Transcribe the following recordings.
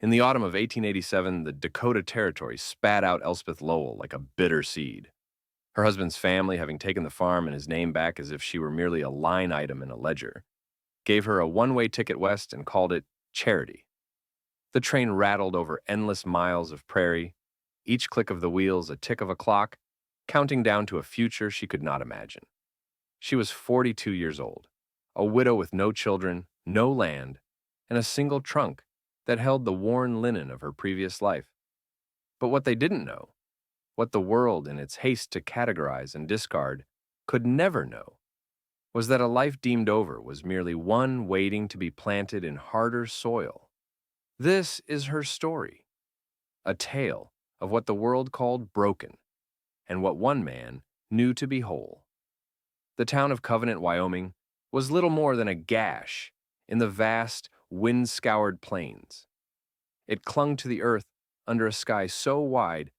In the autumn of 1887, the Dakota Territory spat out Elspeth Lowell like a bitter seed. Her husband's family, having taken the farm and his name back as if she were merely a line item in a ledger, gave her a one-way ticket west and called it Charity. The train rattled over endless miles of prairie, each click of the wheels a tick of a clock, counting down to a future she could not imagine. She was 42 years old, a widow with no children, no land, and a single trunk that held the worn linen of her previous life. But what they didn't know, what the world, in its haste to categorize and discard, could never know, was that a life deemed over was merely one waiting to be planted in harder soil. This is her story, a tale of what the world called broken and what one man knew to be whole. The town of Covenant, Wyoming, was little more than a gash in the vast, wind-scoured plains. It clung to the earth under a sky so wide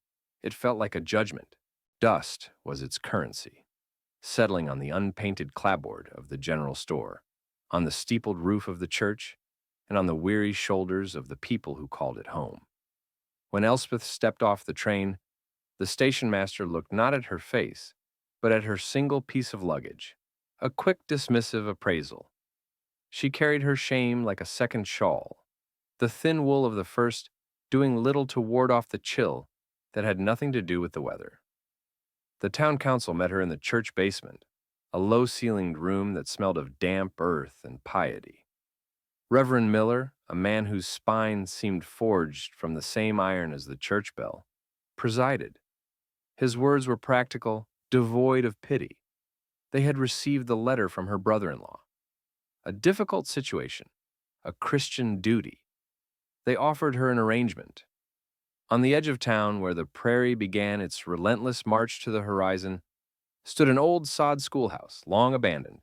it felt like a judgment. Dust was its currency, settling on the unpainted clapboard of the general store, on the steepled roof of the church, and on the weary shoulders of the people who called it home. When Elspeth stepped off the train, the station master looked not at her face, but at her single piece of luggage, a quick dismissive appraisal. She carried her shame like a second shawl, the thin wool of the first doing little to ward off the chill that had nothing to do with the weather. The town council met her in the church basement, a low-ceilinged room that smelled of damp earth and piety. Reverend Miller, a man whose spine seemed forged from the same iron as the church bell, presided. His words were practical, devoid of pity. They had received the letter from her brother-in-law. A difficult situation, a Christian duty. They offered her an arrangement. On the edge of town, where the prairie began its relentless march to the horizon, stood an old sod schoolhouse, long abandoned.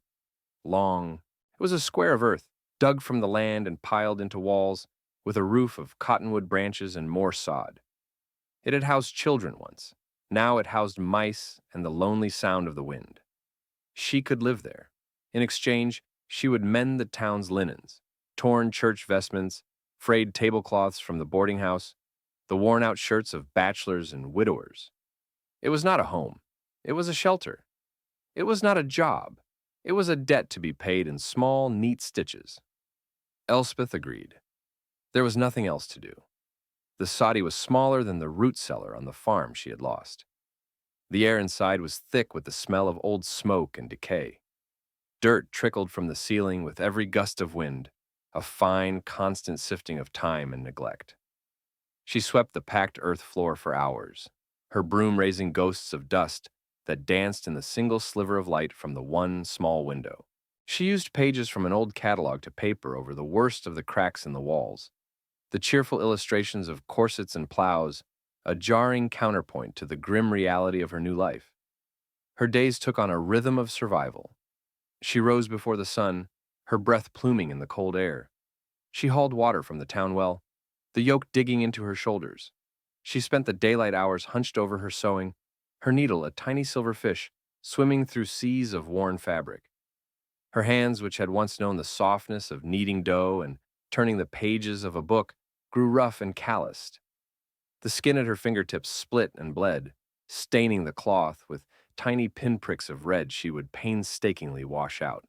It was a square of earth, dug from the land and piled into walls, with a roof of cottonwood branches and more sod. It had housed children once. Now it housed mice and the lonely sound of the wind. She could live there. In exchange, she would mend the town's linens, torn church vestments, frayed tablecloths from the boarding house, the worn-out shirts of bachelors and widowers. It was not a home. It was a shelter. It was not a job. It was a debt to be paid in small, neat stitches. Elspeth agreed. There was nothing else to do. The soddy was smaller than the root cellar on the farm she had lost. The air inside was thick with the smell of old smoke and decay. Dirt trickled from the ceiling with every gust of wind, a fine, constant sifting of time and neglect. She swept the packed earth floor for hours, her broom raising ghosts of dust that danced in the single sliver of light from the one small window. She used pages from an old catalog to paper over the worst of the cracks in the walls, the cheerful illustrations of corsets and plows, a jarring counterpoint to the grim reality of her new life. Her days took on a rhythm of survival. She rose before the sun, her breath pluming in the cold air. She hauled water from the town well, the yoke digging into her shoulders. She spent the daylight hours hunched over her sewing, her needle a tiny silver fish swimming through seas of worn fabric. Her hands, which had once known the softness of kneading dough and turning the pages of a book, grew rough and calloused. The skin at her fingertips split and bled, staining the cloth with tiny pinpricks of red she would painstakingly wash out.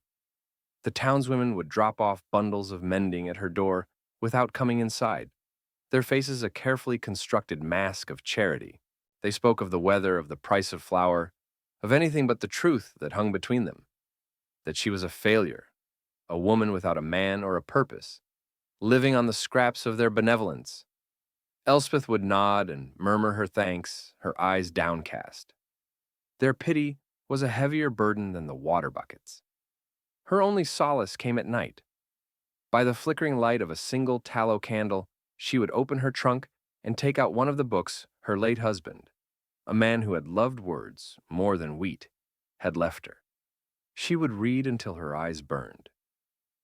The townswomen would drop off bundles of mending at her door without coming inside, their faces a carefully constructed mask of charity. They spoke of the weather, of the price of flour, of anything but the truth that hung between them, that she was a failure, a woman without a man or a purpose, living on the scraps of their benevolence. Elspeth would nod and murmur her thanks, her eyes downcast. Their pity was a heavier burden than the water buckets. Her only solace came at night. By the flickering light of a single tallow candle, she would open her trunk and take out one of the books her late husband, a man who had loved words more than wheat, had left her. She would read until her eyes burned.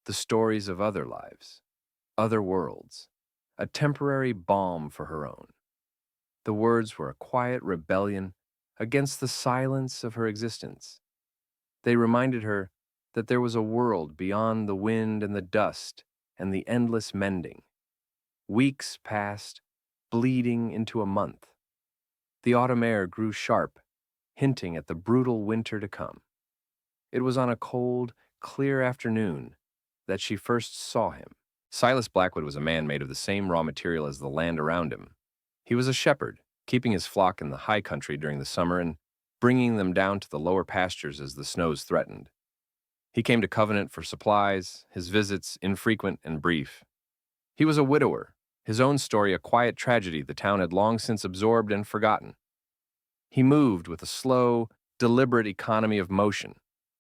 The stories of other lives, other worlds, a temporary balm for her own. The words were a quiet rebellion against the silence of her existence. They reminded her that there was a world beyond the wind and the dust and the endless mending. Weeks passed, bleeding into a month. The autumn air grew sharp, hinting at the brutal winter to come. It was on a cold, clear afternoon that she first saw him. Silas Blackwood was a man made of the same raw material as the land around him. He was a shepherd, keeping his flock in the high country during the summer and bringing them down to the lower pastures as the snows threatened. He came to Covenant for supplies, his visits infrequent and brief. He was a widower, his own story a quiet tragedy the town had long since absorbed and forgotten. He moved with a slow, deliberate economy of motion,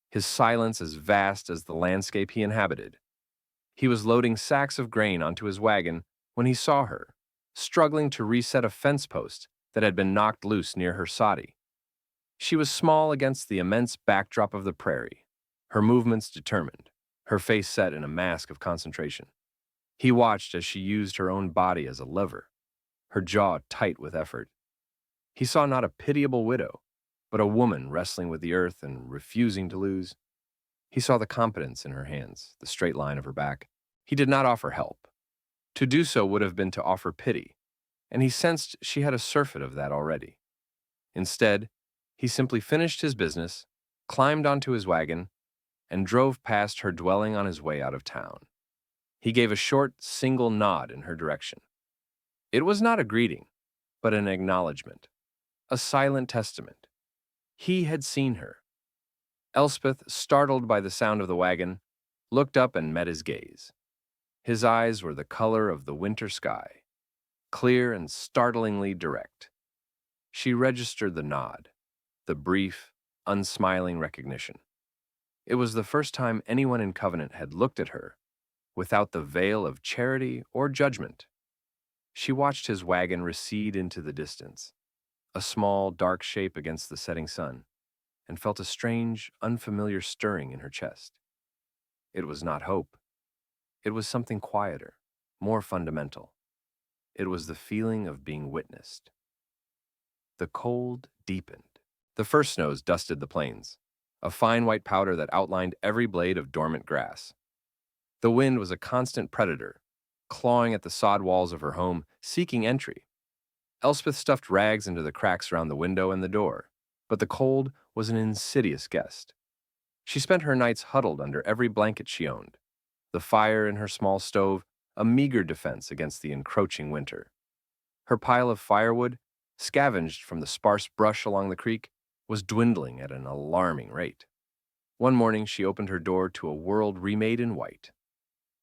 his silence as vast as the landscape he inhabited. He was loading sacks of grain onto his wagon when he saw her, struggling to reset a fence post that had been knocked loose near her soddy. She was small against the immense backdrop of the prairie, her movements determined, her face set in a mask of concentration. He watched as she used her own body as a lever, her jaw tight with effort. He saw not a pitiable widow, but a woman wrestling with the earth and refusing to lose. He saw the competence in her hands, the straight line of her back. He did not offer help. To do so would have been to offer pity, and he sensed she had a surfeit of that already. Instead, he simply finished his business, climbed onto his wagon, and drove past her dwelling on his way out of town. He gave a short, single nod in her direction. It was not a greeting, but an acknowledgement, a silent testament. He had seen her. Elspeth, startled by the sound of the wagon, looked up and met his gaze. His eyes were the color of the winter sky, clear and startlingly direct. She registered the nod, the brief, unsmiling recognition. It was the first time anyone in Covenant had looked at her without the veil of charity or judgment. She watched his wagon recede into the distance, a small, dark shape against the setting sun, and felt a strange, unfamiliar stirring in her chest. It was not hope. It was something quieter, more fundamental. It was the feeling of being witnessed. The cold deepened. The first snows dusted the plains, a fine white powder that outlined every blade of dormant grass. The wind was a constant predator, clawing at the sod walls of her home, seeking entry. Elspeth stuffed rags into the cracks around the window and the door, but the cold was an insidious guest. She spent her nights huddled under every blanket she owned, the fire in her small stove a meager defense against the encroaching winter. Her pile of firewood, scavenged from the sparse brush along the creek, was dwindling at an alarming rate. One morning she opened her door to a world remade in white.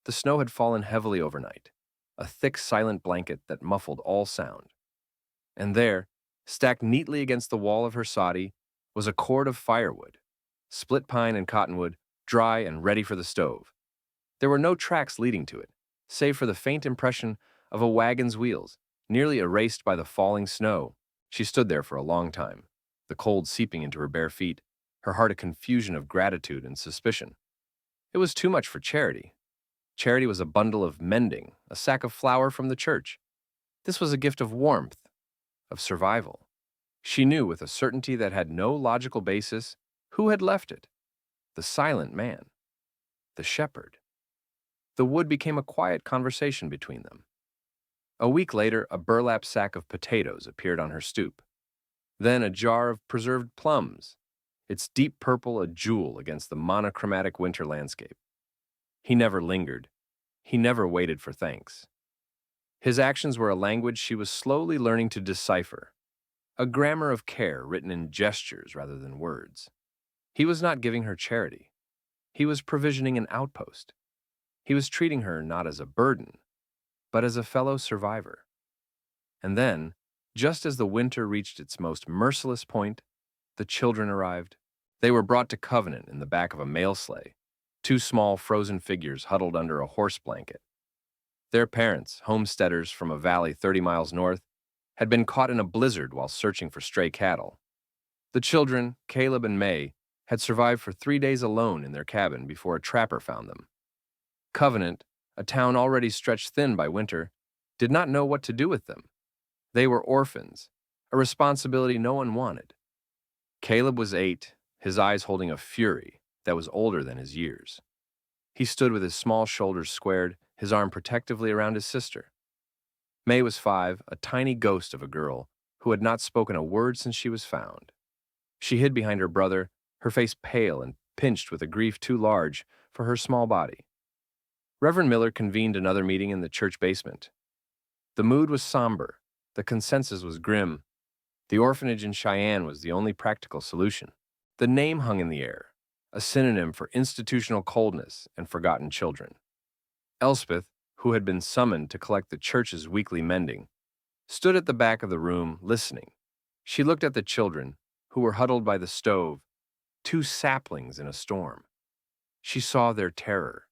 The snow had fallen heavily overnight, a thick, silent blanket that muffled all sound. And there, stacked neatly against the wall of her soddy, was a cord of firewood, split pine and cottonwood, dry and ready for the stove. There were no tracks leading to it, save for the faint impression of a wagon's wheels, nearly erased by the falling snow. She stood there for a long time, the cold seeping into her bare feet, her heart a confusion of gratitude and suspicion. It was too much for charity. Charity was a bundle of mending, a sack of flour from the church. This was a gift of warmth, of survival. She knew with a certainty that had no logical basis who had left it. The silent man. The shepherd. The wood became a quiet conversation between them. A week later, a burlap sack of potatoes appeared on her stoop. Then a jar of preserved plums, its deep purple a jewel against the monochromatic winter landscape. He never lingered. He never waited for thanks. His actions were a language she was slowly learning to decipher, a grammar of care written in gestures rather than words. He was not giving her charity. He was provisioning an outpost. He was treating her not as a burden, but as a fellow survivor. And then, just as the winter reached its most merciless point, the children arrived. They were brought to Covenant in the back of a mail sleigh, two small frozen figures huddled under a horse blanket. Their parents, homesteaders from a valley 30 miles north, had been caught in a blizzard while searching for stray cattle. The children, Caleb and May, had survived for 3 days alone in their cabin before a trapper found them. Covenant, a town already stretched thin by winter, did not know what to do with them. They were orphans, a responsibility no one wanted. Caleb was 8, his eyes holding a fury that was older than his years. He stood with his small shoulders squared, his arm protectively around his sister. May was 5, a tiny ghost of a girl who had not spoken a word since she was found. She hid behind her brother, her face pale and pinched with a grief too large for her small body. Reverend Miller convened another meeting in the church basement. The mood was somber, the consensus was grim. The orphanage in Cheyenne was the only practical solution. The name hung in the air, a synonym for institutional coldness and forgotten children. Elspeth, who had been summoned to collect the church's weekly mending, stood at the back of the room, listening. She looked at the children, who were huddled by the stove, two saplings in a storm. She saw their terror,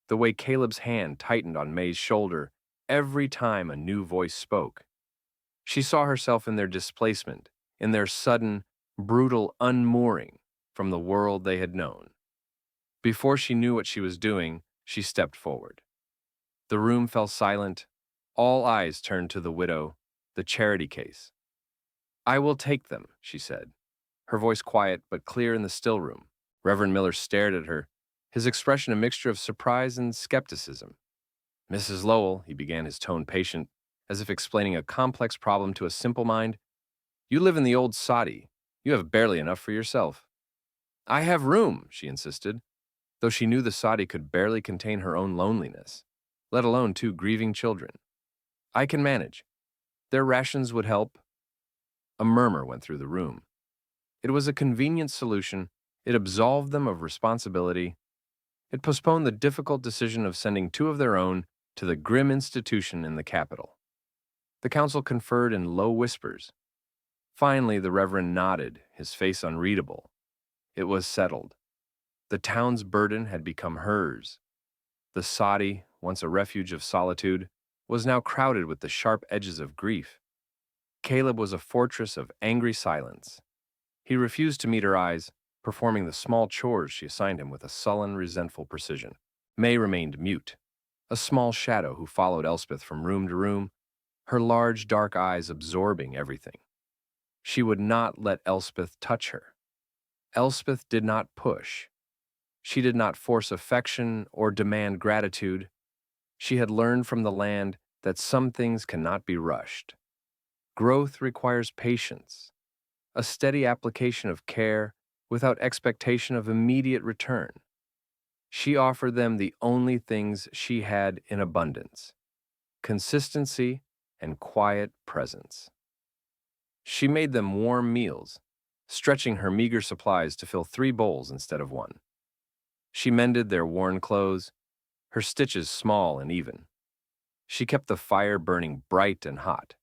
the way Caleb's hand tightened on May's shoulder every time a new voice spoke. She saw herself in their displacement, in their sudden, brutal unmooring from the world they had known. Before she knew what she was doing, she stepped forward. The room fell silent. All eyes turned to the widow, the charity case. "I will take them," she said, her voice quiet but clear in the still room. Reverend Miller stared at her, his expression a mixture of surprise and skepticism. "Mrs. Lowell," he began, his tone patient, as if explaining a complex problem to a simple mind, "you live in the old soddy. You have barely enough for yourself." "I have room," she insisted, though she knew the soddy could barely contain her own loneliness, let alone two grieving children. "I can manage. Their rations would help." A murmur went through the room. It was a convenient solution. It absolved them of responsibility. It postponed the difficult decision of sending two of their own to the grim institution in the capital. The council conferred in low whispers. Finally, the Reverend nodded, his face unreadable. It was settled. The town's burden had become hers. The soddy, once a refuge of solitude, was now crowded with the sharp edges of grief. Caleb was a fortress of angry silence. He refused to meet her eyes, performing the small chores she assigned him with a sullen, resentful precision. May remained mute, a small shadow who followed Elspeth from room to room, her large, dark eyes absorbing everything. She would not let Elspeth touch her. Elspeth did not push. She did not force affection or demand gratitude. She had learned from the land that some things cannot be rushed. Growth requires patience, a steady application of care without expectation of immediate return. She offered them the only things she had in abundance: consistency and quiet presence. She made them warm meals, stretching her meager supplies to fill 3 bowls instead of 1. She mended their worn clothes, her stitches small and even. She kept the fire burning bright and hot,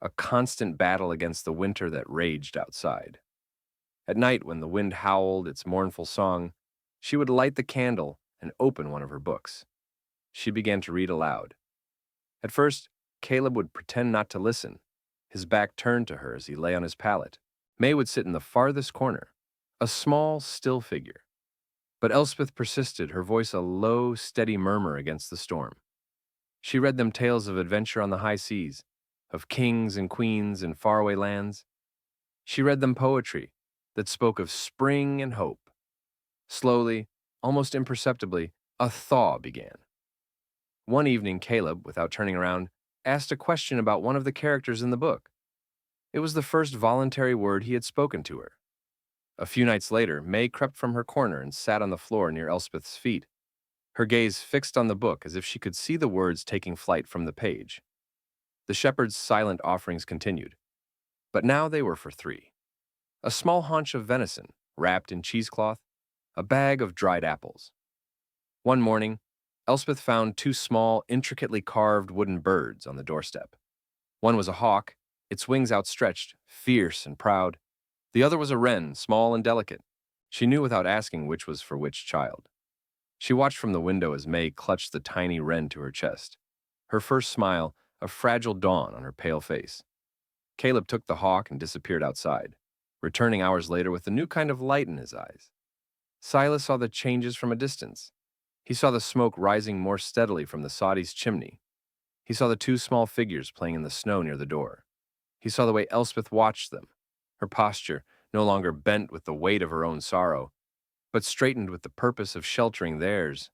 a constant battle against the winter that raged outside. At night, when the wind howled its mournful song, she would light the candle and open one of her books. She began to read aloud. At first, Caleb would pretend not to listen, his back turned to her as he lay on his pallet. May would sit in the farthest corner, a small, still figure. But Elspeth persisted, her voice a low, steady murmur against the storm. She read them tales of adventure on the high seas, of kings and queens in faraway lands. She read them poetry that spoke of spring and hope. Slowly, almost imperceptibly, a thaw began. One evening, Caleb, without turning around, asked a question about one of the characters in the book. It was the first voluntary word he had spoken to her. A few nights later, May crept from her corner and sat on the floor near Elspeth's feet, her gaze fixed on the book as if she could see the words taking flight from the page. The shepherd's silent offerings continued, but now they were for 3. A small haunch of venison, wrapped in cheesecloth, a bag of dried apples. One morning, Elspeth found 2 small, intricately carved wooden birds on the doorstep. One was a hawk, its wings outstretched, fierce and proud. The other was a wren, small and delicate. She knew without asking which was for which child. She watched from the window as May clutched the tiny wren to her chest, her first smile a fragile dawn on her pale face. Caleb took the hawk and disappeared outside, returning hours later with a new kind of light in his eyes. Silas saw the changes from a distance. He saw the smoke rising more steadily from the soddy's chimney. He saw the 2 small figures playing in the snow near the door. He saw the way Elspeth watched them, her posture no longer bent with the weight of her own sorrow, but straightened with the purpose of sheltering theirs.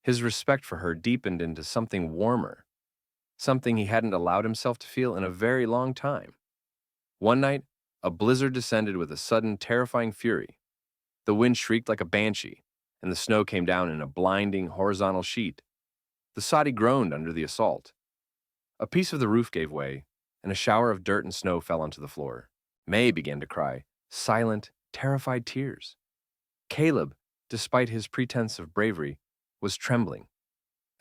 His respect for her deepened into something warmer. something he hadn't allowed himself to feel in a very long time. One night, a blizzard descended with a sudden, terrifying fury. The wind shrieked like a banshee, and the snow came down in a blinding, horizontal sheet. The soddy groaned under the assault. A piece of the roof gave way, and a shower of dirt and snow fell onto the floor. May began to cry, silent, terrified tears. Caleb, despite his pretense of bravery, was trembling.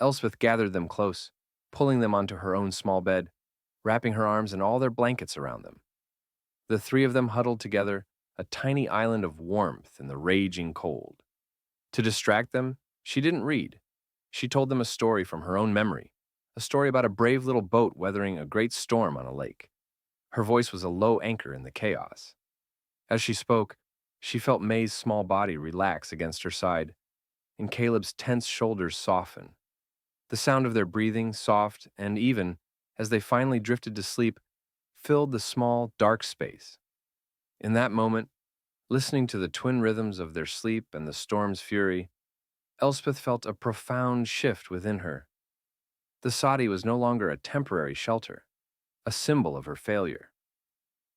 Elspeth gathered them close, pulling them onto her own small bed, wrapping her arms and all their blankets around them. The three of them huddled together, a tiny island of warmth in the raging cold. To distract them, she didn't read. She told them a story from her own memory, a story about a brave little boat weathering a great storm on a lake. Her voice was a low anchor in the chaos. As she spoke, she felt May's small body relax against her side, and Caleb's tense shoulders soften. The sound of their breathing, soft and even, as they finally drifted to sleep, filled the small, dark space. In that moment, listening to the twin rhythms of their sleep and the storm's fury, Elspeth felt a profound shift within her. The soddy was no longer a temporary shelter, a symbol of her failure.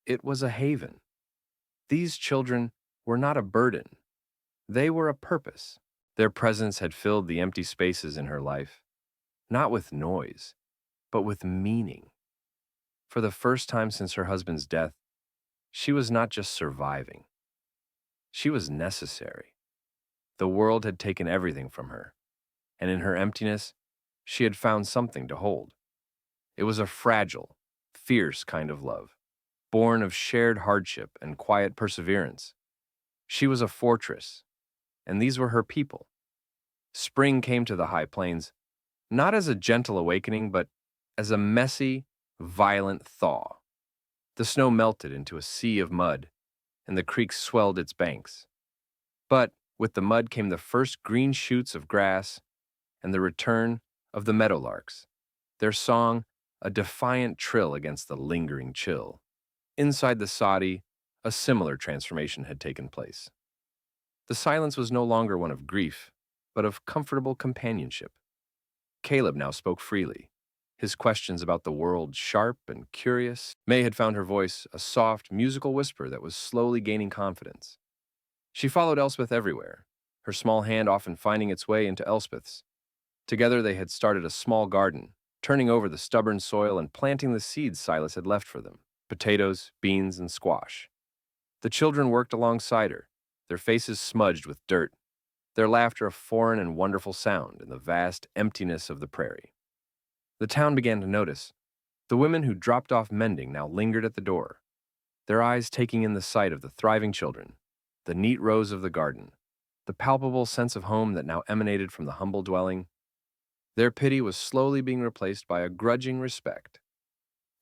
It was a haven. These children were not a burden. They were a purpose. Their presence had filled the empty spaces in her life, not with noise, but with meaning. For the first time since her husband's death, she was not just surviving. She was necessary. The world had taken everything from her, and in her emptiness, she had found something to hold. It was a fragile, fierce kind of love, born of shared hardship and quiet perseverance. She was a fortress, and these were her people. Spring came to the high plains, not as a gentle awakening, but as a messy, violent thaw. The snow melted into a sea of mud, and the creek swelled its banks. But with the mud came the first green shoots of grass and the return of the meadowlarks, their song a defiant trill against the lingering chill. Inside the soddy, a similar transformation had taken place. The silence was no longer one of grief, but of comfortable companionship. Caleb now spoke freely, his questions about the world sharp and curious. May had found her voice a soft, musical whisper that was slowly gaining confidence. She followed Elspeth everywhere, her small hand often finding its way into Elspeth's. Together they had started a small garden, turning over the stubborn soil and planting the seeds Silas had left for them: potatoes, beans, and squash. The children worked alongside her, their faces smudged with dirt, their laughter a foreign and wonderful sound in the vast emptiness of the prairie. The town began to notice. The women who dropped off mending now lingered at the door, their eyes taking in the sight of the thriving children, the neat rows of the garden, the palpable sense of home that now emanated from the humble dwelling. Their pity was slowly being replaced by a grudging respect.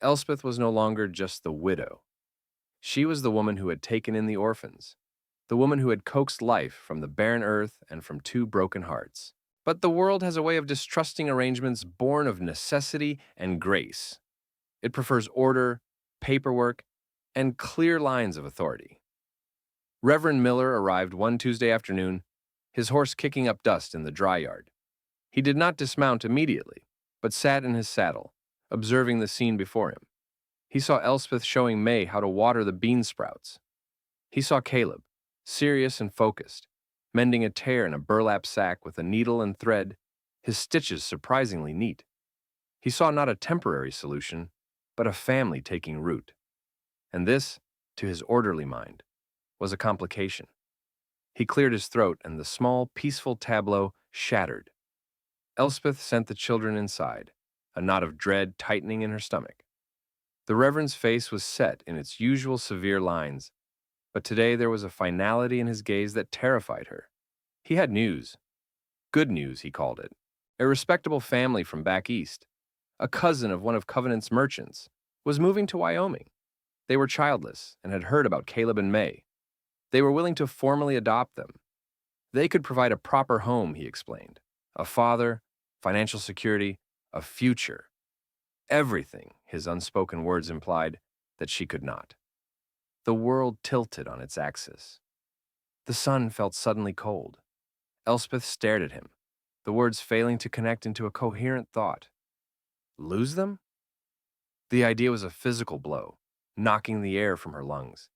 Elspeth was no longer just the widow. She was the woman who had taken in the orphans, the woman who had coaxed life from the barren earth and from two broken hearts. But the world has a way of distrusting arrangements born of necessity and grace. It prefers order, paperwork, and clear lines of authority. Reverend Miller arrived one Tuesday afternoon, his horse kicking up dust in the dry yard. He did not dismount immediately, but sat in his saddle, observing the scene before him. He saw Elspeth showing May how to water the bean sprouts. He saw Caleb, serious and focused, mending a tear in a burlap sack with a needle and thread, his stitches surprisingly neat. He saw not a temporary solution, but a family taking root. And this, to his orderly mind, was a complication. He cleared his throat, and the small, peaceful tableau shattered. Elspeth sent the children inside, a knot of dread tightening in her stomach. The Reverend's face was set in its usual severe lines, but today there was a finality in his gaze that terrified her. He had news. Good news, he called it. A respectable family from back east, a cousin of one of Covenant's merchants, was moving to Wyoming. They were childless and had heard about Caleb and May. They were willing to formally adopt them. They could provide a proper home, he explained. A father, financial security, a future. Everything, his unspoken words implied, that she could not. The world tilted on its axis. The sun felt suddenly cold. Elspeth stared at him, the words failing to connect into a coherent thought. Lose them? The idea was a physical blow, knocking the air from her lungs.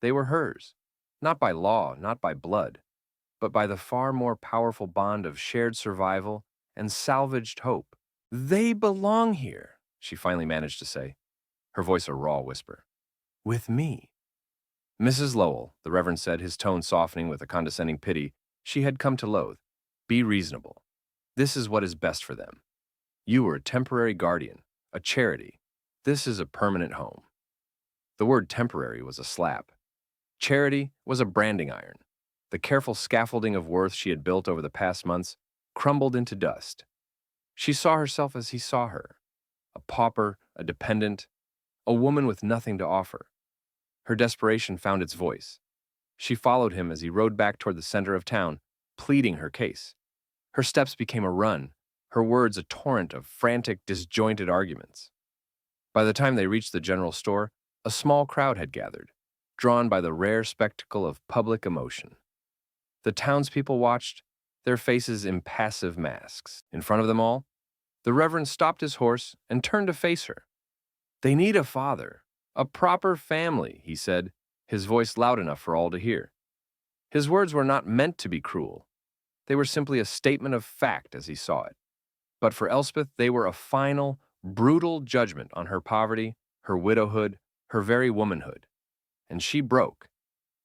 They were hers, not by law, not by blood, but by the far more powerful bond of shared survival and salvaged hope. They belong here, she finally managed to say, her voice a raw whisper. With me. Mrs. Lowell, the Reverend said, his tone softening with a condescending pity she had come to loathe. Be reasonable. This is what is best for them. You were a temporary guardian, a charity. This is a permanent home. The word temporary was a slap. Charity was a branding iron. The careful scaffolding of worth she had built over the past months crumbled into dust. She saw herself as he saw her, a pauper, a dependent, a woman with nothing to offer. Her desperation found its voice. She followed him as he rode back toward the center of town, pleading her case. Her steps became a run, her words a torrent of frantic, disjointed arguments. By the time they reached the general store, a small crowd had gathered, drawn by the rare spectacle of public emotion. The townspeople watched, their faces impassive masks. In front of them all, the Reverend stopped his horse and turned to face her. They need a father, a proper family, he said, his voice loud enough for all to hear. His words were not meant to be cruel. They were simply a statement of fact as he saw it. But for Elspeth, they were a final, brutal judgment on her poverty, her widowhood, her very womanhood. And she broke.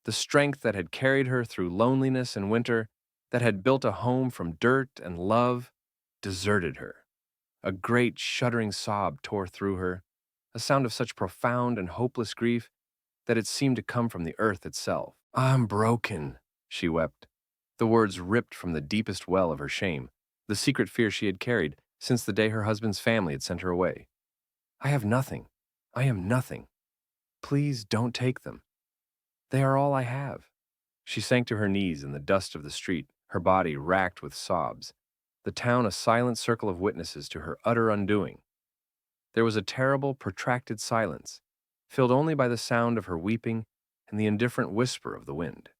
The strength that had carried her through loneliness and winter, that had built a home from dirt and love, deserted her. A great shuddering sob tore through her, a sound of such profound and hopeless grief that it seemed to come from the earth itself. I'm broken, she wept, the words ripped from the deepest well of her shame, the secret fear she had carried since the day her husband's family had sent her away. I have nothing. I am nothing. Please don't take them. They are all I have. She sank to her knees in the dust of the street, her body racked with sobs, the town a silent circle of witnesses to her utter undoing. There was a terrible, protracted silence, filled only by the sound of her weeping and the indifferent whisper of the wind.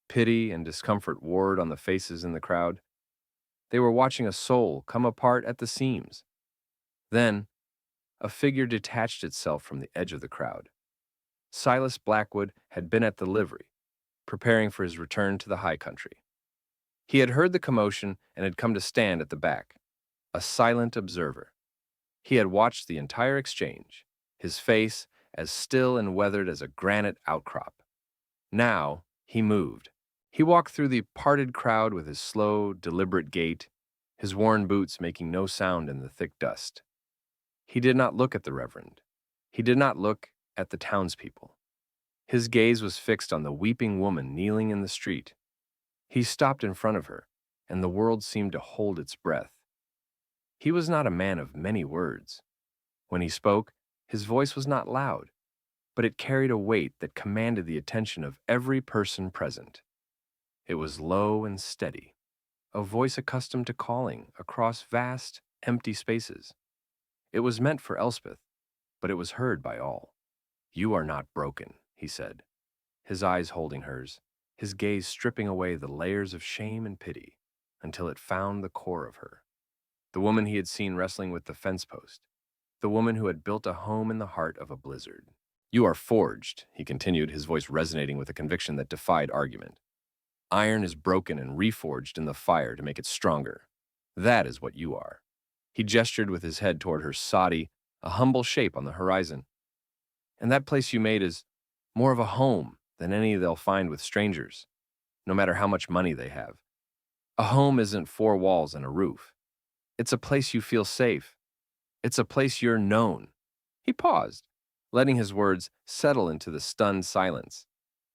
Pity and discomfort warred on the faces in the crowd. They were watching a soul come apart at the seams. Then, a figure detached itself from the edge of the crowd. Silas Blackwood had been at the livery, preparing for his return to the high country. He had heard the commotion and had come to stand at the back, a silent observer. He had watched the entire exchange, his face as still and weathered as a granite outcrop. Now, he moved. He walked through the parted crowd with his slow, deliberate gait, his worn boots making no sound in the thick dust. He did not look at the Reverend. He did not look at the townspeople. His gaze was fixed on the weeping woman kneeling in the street. He stopped in front of her, and the world seemed to hold its breath. He was not a man of many words. When he spoke, his voice was not loud, but it carried a weight that commanded the attention of every person present. It was low and steady, a voice accustomed to calling across vast, empty spaces. It was meant for Elspeth, but it was heard by all. You are not broken, he said, his eyes holding hers, his gaze stripping away the layers of shame and pity until it found the core of her. The woman he had seen wrestling with the fence post, the woman who had built a home in the heart of a blizzard. You are forged, he continued, his voice resonating with a conviction that defied argument. Iron is broken and reforged in the fire to make it stronger. That is what you are. He gestured with his head toward her soddy, a humble shape on the horizon. And that place you made is more of a home than any they'll find with strangers, no matter how much money they have. A home isn't four walls and a roof. It's a place you feel safe. It's a place you're known. He paused, letting his words settle into the stunned silence.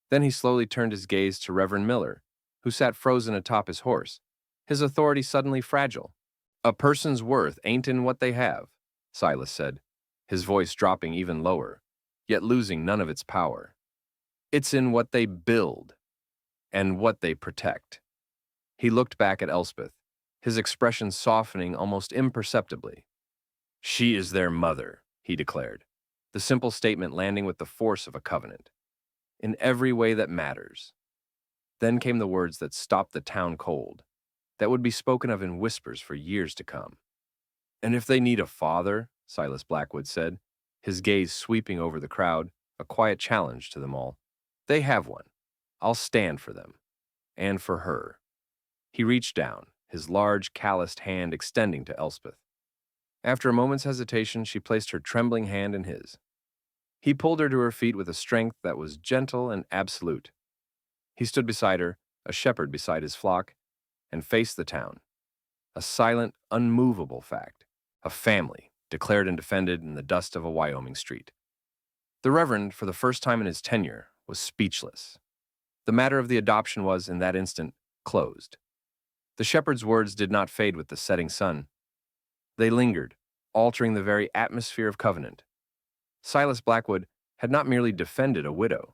Then he slowly turned his gaze to Reverend Miller, who sat frozen atop his horse, his authority suddenly fragile. A person's worth ain't in what they have, Silas said, his voice dropping even lower, yet losing none of its power. It's in what they build and what they protect. He looked back at Elspeth, his expression softening almost imperceptibly. She is their mother, he declared, the simple statement landing with the force of a covenant. In every way that matters. Then came the words that stopped the town cold, that would be spoken of in whispers for years to come. And if they need a father, Silas Blackwood said, his gaze sweeping over the crowd, a quiet challenge to them all, they have one. I'll stand for them. And for her. He reached down, his large, calloused hand extending to Elspeth. After a moment's hesitation, she placed her trembling hand in his. He pulled her to her feet with a strength that was gentle and absolute. He stood beside her, a shepherd beside his flock, and faced the town. A silent, unmovable fact. A family, declared and defended in the dust of a Wyoming street. The Reverend, for the first time in his tenure, was speechless. The matter of the adoption was, in that instant, closed. The shepherd's words did not fade with the setting sun. They lingered, altering the very atmosphere of covenant. Silas Blackwood had not merely defended a widow.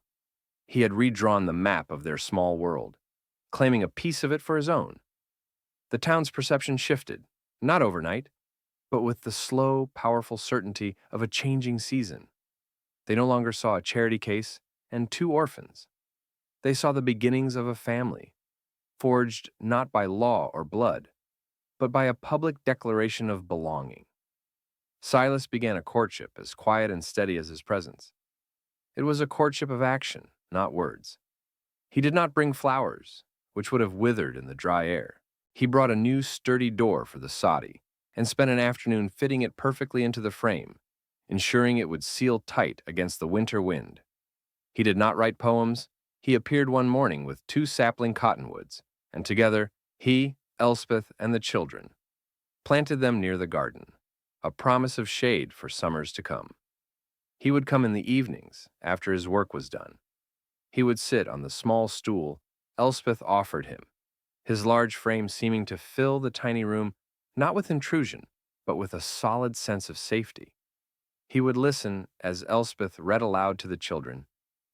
He had redrawn the map of their small world, claiming a piece of it for his own. The town's perception shifted, not overnight, but with the slow, powerful certainty of a changing season. They no longer saw a charity case and two orphans. They saw the beginnings of a family, forged not by law or blood, but by a public declaration of belonging. Silas began a courtship as quiet and steady as his presence. It was a courtship of action, not words. He did not bring flowers, which would have withered in the dry air. He brought a new sturdy door for the soddy and spent an afternoon fitting it perfectly into the frame, ensuring it would seal tight against the winter wind. He did not write poems. He appeared one morning with two sapling cottonwoods, and together, he, Elspeth, and the children planted them near the garden, a promise of shade for summers to come. He would come in the evenings, after his work was done. He would sit on the small stool Elspeth offered him, his large frame seeming to fill the tiny room not with intrusion, but with a solid sense of safety. He would listen as Elspeth read aloud to the children,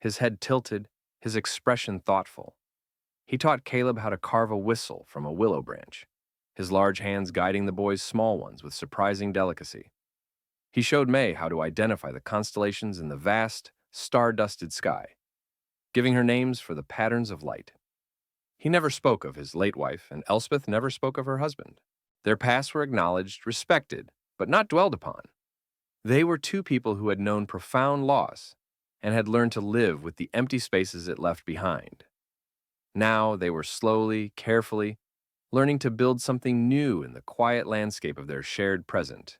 his head tilted, his expression thoughtful. He taught Caleb how to carve a whistle from a willow branch, his large hands guiding the boy's small ones with surprising delicacy. He showed May how to identify the constellations in the vast, star-dusted sky, giving her names for the patterns of light. He never spoke of his late wife, and Elspeth never spoke of her husband. Their pasts were acknowledged, respected, but not dwelled upon. They were two people who had known profound loss and had learned to live with the empty spaces it left behind. Now they were slowly, carefully, learning to build something new in the quiet landscape of their shared present.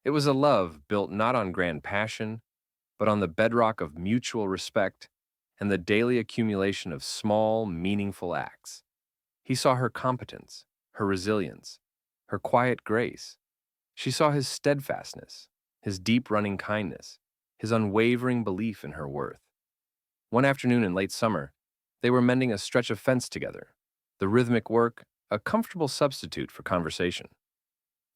It was a love built not on grand passion, but on the bedrock of mutual respect and the daily accumulation of small, meaningful acts. He saw her competence, her resilience, her quiet grace. She saw his steadfastness, his deep-running kindness, his unwavering belief in her worth. One afternoon in late summer, they were mending a stretch of fence together, the rhythmic work a comfortable substitute for conversation.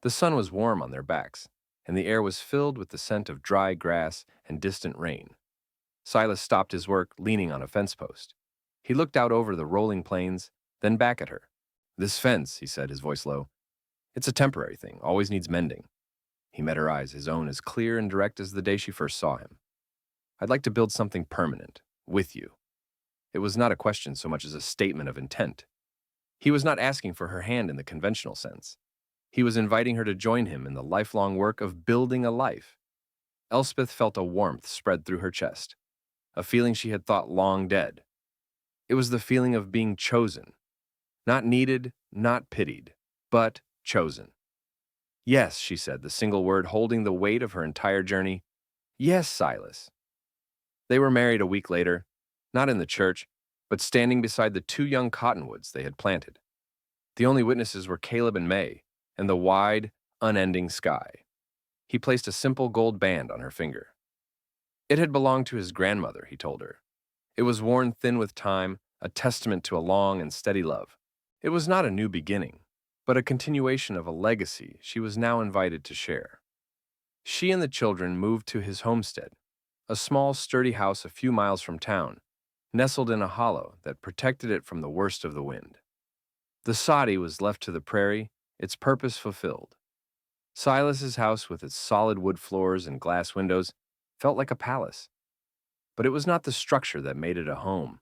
The sun was warm on their backs, and the air was filled with the scent of dry grass and distant rain. Silas stopped his work, leaning on a fence post. He looked out over the rolling plains, then back at her. "This fence," he said, his voice low, "it's a temporary thing, always needs mending." He met her eyes, his own as clear and direct as the day she first saw him. "I'd like to build something permanent, with you." It was not a question so much as a statement of intent. He was not asking for her hand in the conventional sense. He was inviting her to join him in the lifelong work of building a life. Elspeth felt a warmth spread through her chest, a feeling she had thought long dead. It was the feeling of being chosen. Not needed, not pitied, but chosen. "Yes," she said, the single word holding the weight of her entire journey. "Yes, Silas." They were married a week later, not in the church, but standing beside the two young cottonwoods they had planted. The only witnesses were Caleb and May, and the wide, unending sky. He placed a simple gold band on her finger. It had belonged to his grandmother, he told her. It was worn thin with time, a testament to a long and steady love. It was not a new beginning, but a continuation of a legacy she was now invited to share. She and the children moved to his homestead, a small, sturdy house a few miles from town, nestled in a hollow that protected it from the worst of the wind. The soddy was left to the prairie, its purpose fulfilled. Silas's house, with its solid wood floors and glass windows, felt like a palace. But it was not the structure that made it a home.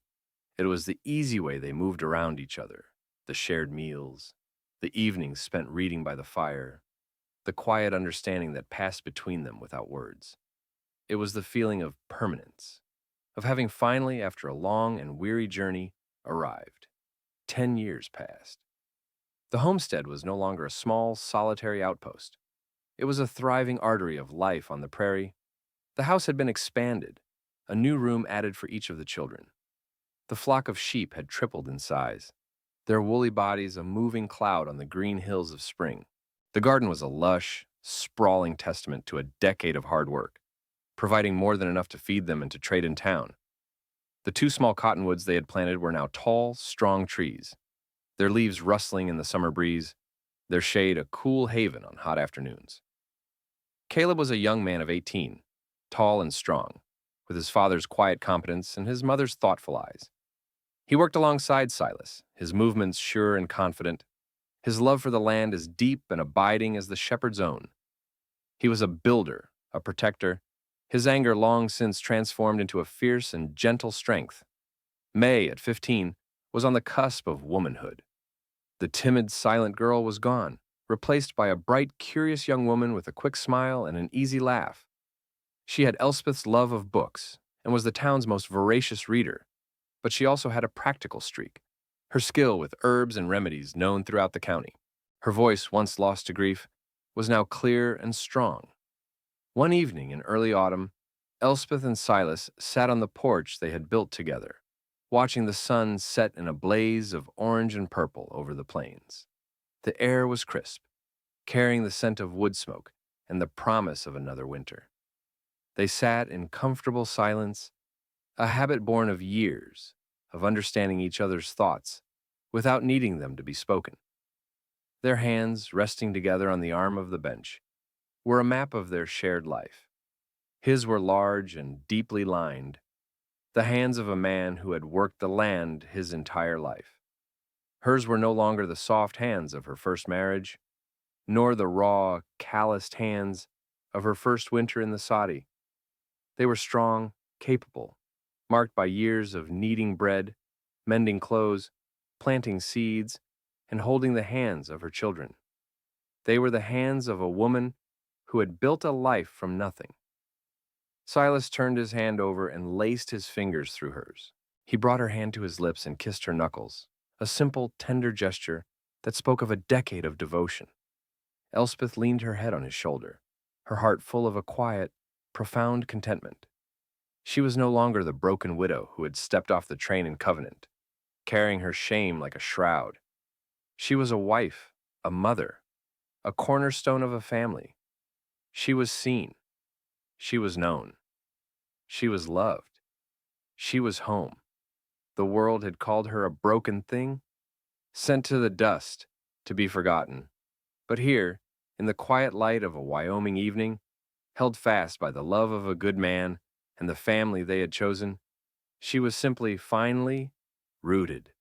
It was the easy way they moved around each other, the shared meals, the evenings spent reading by the fire, the quiet understanding that passed between them without words. It was the feeling of permanence, of having finally, after a long and weary journey, arrived. 10 years passed. The homestead was no longer a small, solitary outpost. It was a thriving artery of life on the prairie. The house had been expanded, a new room added for each of the children. The flock of sheep had tripled in size, their woolly bodies a moving cloud on the green hills of spring. The garden was a lush, sprawling testament to a decade of hard work, providing more than enough to feed them and to trade in town. The two small cottonwoods they had planted were now tall, strong trees, their leaves rustling in the summer breeze, their shade a cool haven on hot afternoons. Caleb was a young man of 18, tall and strong, with his father's quiet competence and his mother's thoughtful eyes. He worked alongside Silas, his movements sure and confident, his love for the land as deep and abiding as the shepherd's own. He was a builder, a protector, his anger long since transformed into a fierce and gentle strength. May, at 15, was on the cusp of womanhood. The timid, silent girl was gone, replaced by a bright, curious young woman with a quick smile and an easy laugh. She had Elspeth's love of books and was the town's most voracious reader, but she also had a practical streak, her skill with herbs and remedies known throughout the county. Her voice, once lost to grief, was now clear and strong. One evening in early autumn, Elspeth and Silas sat on the porch they had built together, watching the sun set in a blaze of orange and purple over the plains. The air was crisp, carrying the scent of wood smoke and the promise of another winter. They sat in comfortable silence, a habit born of years of understanding each other's thoughts without needing them to be spoken. Their hands, resting together on the arm of the bench, were a map of their shared life. His were large and deeply lined, the hands of a man who had worked the land his entire life. Hers were no longer the soft hands of her first marriage, nor the raw, calloused hands of her first winter in the soddy. They were strong, capable, marked by years of kneading bread, mending clothes, planting seeds, and holding the hands of her children. They were the hands of a woman who had built a life from nothing. Silas turned his hand over and laced his fingers through hers. He brought her hand to his lips and kissed her knuckles, a simple, tender gesture that spoke of a decade of devotion. Elspeth leaned her head on his shoulder, her heart full of a quiet, profound contentment. She was no longer the broken widow who had stepped off the train in Covenant, carrying her shame like a shroud. She was a wife, a mother, a cornerstone of a family. She was seen. She was known. She was loved. She was home. The world had called her a broken thing, sent to the dust to be forgotten. But here, in the quiet light of a Wyoming evening, held fast by the love of a good man and the family they had chosen, she was simply finally rooted.